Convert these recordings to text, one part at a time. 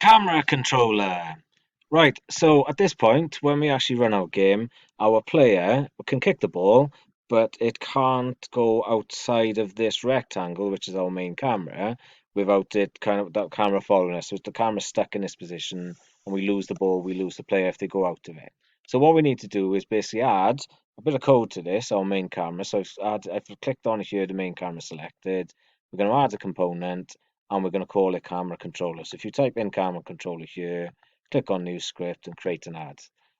Camera controller. Right, so at this point, when we actually run our game, our player can kick the ball, but it can't go outside of this rectangle, which is our main camera, without it kind of that camera following us. So if the camera's stuck in this position and we lose the ball, we lose the player if they go out of it. So what we need to do is basically add a bit of code to this, our main camera. So I've clicked on here, the main camera selected. We're going to add a component and we're going to call it camera controller. So if you type in camera controller here, click on new script and create an ad.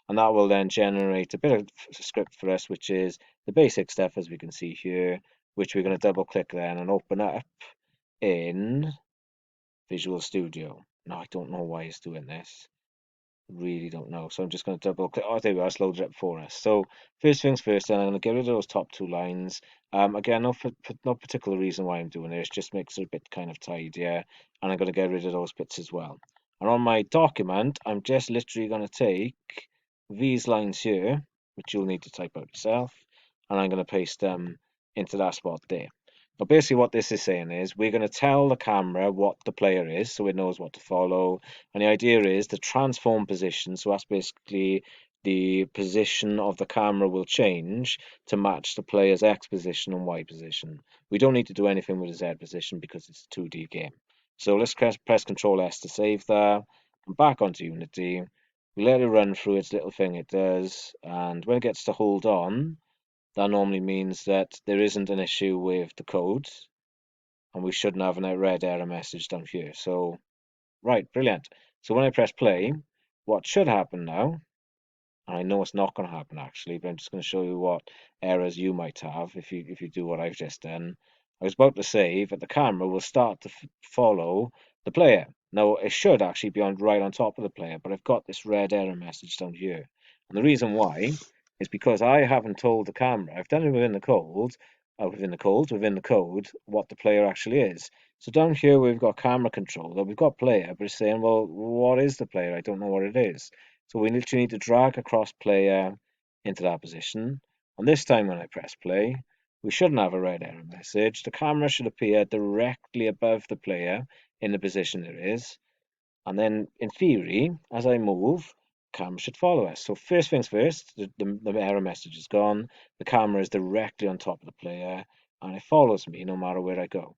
And that will then generate a bit of script for us, which is the basic stuff as we can see here, which we're going to double click then and open up in Visual Studio. Now I don't know why it's doing this. Really don't know. So I'm just going to double click. Oh, there we go. It's loaded up for us. So first things first, then I'm going to get rid of those top two lines. Again, no particular reason why I'm doing this. Just makes it a bit kind of tidier. And I'm going to get rid of those bits as well. And on my document, I'm just literally going to take these lines here, which you'll need to type out yourself, and I'm going to paste them into that spot there. Now, basically, what this is saying is we're going to tell the camera what the player is, so it knows what to follow. And the idea is the transform position, so that's basically the position of the camera will change to match the player's X position and Y position. We don't need to do anything with the Z position because it's a 2D game. So let's press Control S to save that. And back onto Unity. We let it run through its little thing it does, and when it gets to hold on, that normally means that there isn't an issue with the code, and we shouldn't have a red error message down here. So, right, brilliant. So when I press play, what should happen now, and I know it's not going to happen actually, but I'm just going to show you what errors you might have if you do what I've just done. I was about to say that the camera will start to follow the player. Now it should actually be on right on top of the player, but I've got this red error message down here. And the reason why is because I haven't told the camera. I've done it within the code, what the player actually is. So down here we've got camera controller, we've got player, but it's saying, well, what is the player? I don't know what it is. So we literally need to drag across player into that position. And this time when I press play, we shouldn't have a red error message. The camera should appear directly above the player in the position it is. And then in theory, as I move, the camera should follow us. So first things first, the error message is gone. The camera is directly on top of the player and it follows me no matter where I go.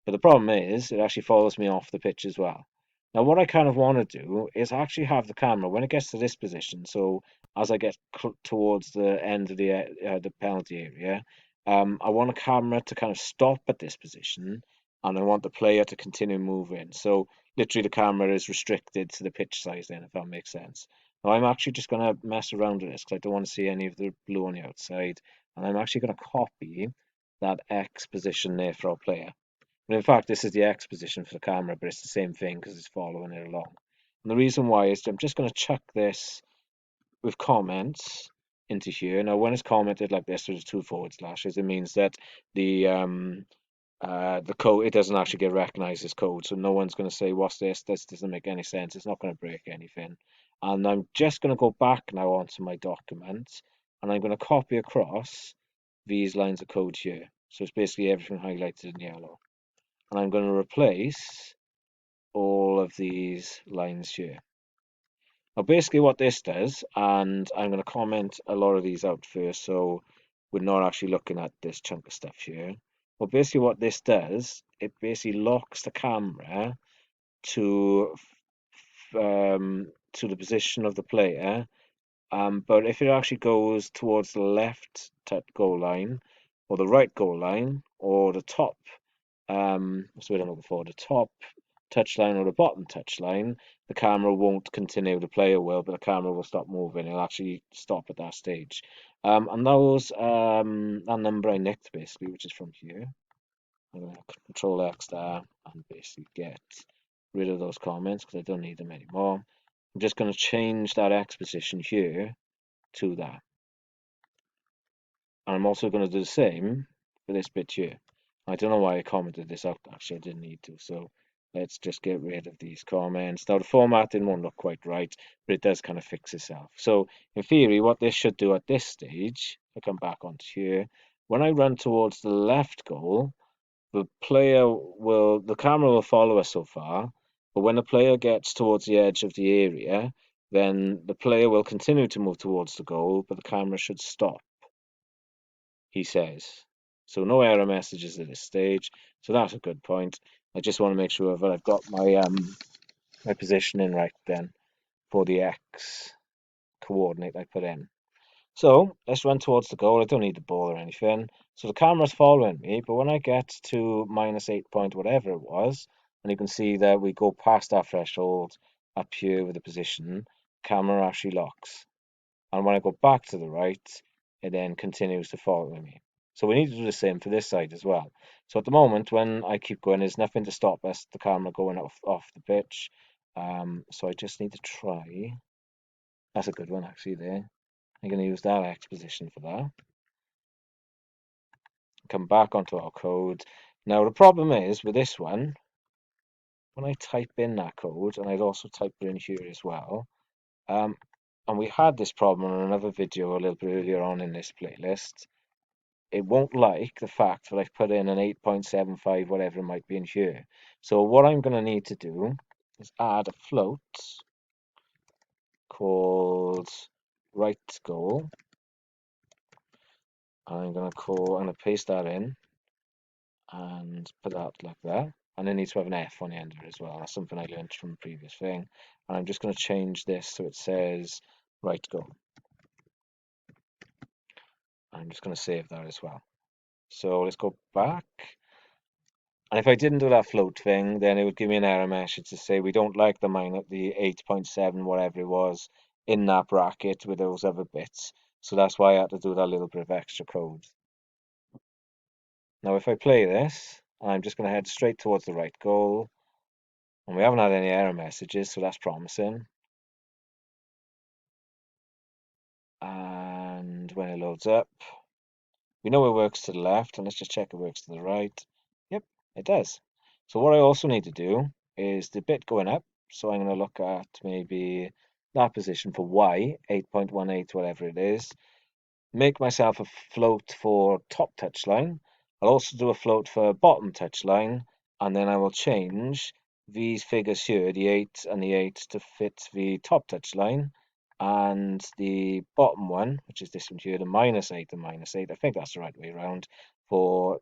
But the problem is, it actually follows me off the pitch as well. Now, what I kind of want to do is actually have the camera when it gets to this position. So as I get towards the end of the penalty area, I want the camera to kind of stop at this position, and I want the player to continue moving. So literally, the camera is restricted to the pitch size. Then, if that makes sense. Now, I'm actually just going to mess around with this because I don't want to see any of the blue on the outside, and I'm actually going to copy that X position there for our player. And in fact, this is the X position for the camera, but it's the same thing because it's following it along. And the reason why is I'm just going to chuck this with comments into here. Now, when it's commented like this, there's two forward slashes. It means that the code, it doesn't actually get recognized as code. So no one's going to say, what's this? This doesn't make any sense. It's not going to break anything. And I'm just going to go back now onto my document and I'm going to copy across these lines of code here. So it's basically everything highlighted in yellow. And I'm going to replace all of these lines here. Now, basically what this does, and I'm going to comment a lot of these out first, so we're not actually looking at this chunk of stuff here. Well, basically what this does, it basically locks the camera to to the position of the player. But if it actually goes towards the left goal line, or the right goal line, or the top, what's the word I'm looking for? The top touchline or the bottom touchline, the camera won't continue, the player will, but the camera will stop moving. It'll actually stop at that stage. And that number I nicked basically, which is from here. I'm going to control X there and basically get rid of those comments because I don't need them anymore. I'm just going to change that X position here to that. And I'm also going to do the same for this bit here. I don't know why I commented this out, actually, I didn't need to. So let's just get rid of these comments. Now, the formatting won't look quite right, but it does kind of fix itself. So in theory, what this should do at this stage, I come back onto here, when I run towards the left goal, the camera will follow us so far, But when the player gets towards the edge of the area, then the player will continue to move towards the goal, but the camera should stop, he says. So no error messages at this stage. So that's a good point. I just want to make sure that I've got my positioning right then for the X coordinate I put in. So let's run towards the goal. I don't need the ball or anything. So the camera's following me, but when I get to -8 point whatever it was, and you can see that we go past our threshold up here with the position, camera actually locks. And when I go back to the right, it then continues to follow me. So we need to do the same for this side as well. So at the moment, when I keep going, there's nothing to stop us, the camera going off the pitch. So I just need to try. That's a good one actually there. I'm going to use that X position for that. Come back onto our code. Now the problem is with this one, when I type in that code, and I'd also type it in here as well, um, and we had this problem in another video a little bit earlier on in this playlist, it won't like the fact that I've put in an 8.75, whatever it might be in here. So what I'm going to need to do is add a float called right goal. I'm going to paste that in and put that like that. And it needs to have an F on the end of it as well. That's something I learned from a previous thing. And I'm just going to change this so it says right goal. I'm just going to save that as well. So let's go back. And if I didn't do that float thing, then it would give me an error message to say we don't like the 8.7, whatever it was, in that bracket with those other bits. So that's why I had to do that little bit of extra code. Now if I play this, I'm just going to head straight towards the right goal. And we haven't had any error messages, so that's promising. And when it loads up, we know it works to the left, and let's just check it works to the right. Yep, it does. So what I also need to do is the bit going up. So I'm going to look at maybe that position for Y, 8.18, whatever it is. Make myself a float for top touchline. I'll also do a float for bottom touchline, and then I will change these figures here, the 8 and the 8, to fit the top touchline, and the bottom one, which is this one here, the -8 and -8. I think that's the right way around for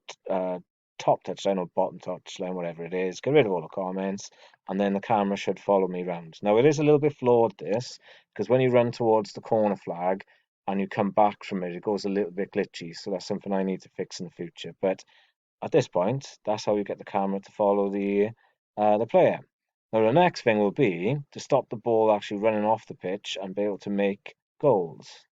top touchline or bottom touchline, whatever it is. Get rid of all the comments, and then the camera should follow me around. Now it is a little bit flawed this, because when you run towards the corner flag, and you come back from it, it goes a little bit glitchy. So that's something I need to fix in the future. But at this point, that's how you get the camera to follow the player. Now the next thing will be to stop the ball actually running off the pitch and be able to make goals.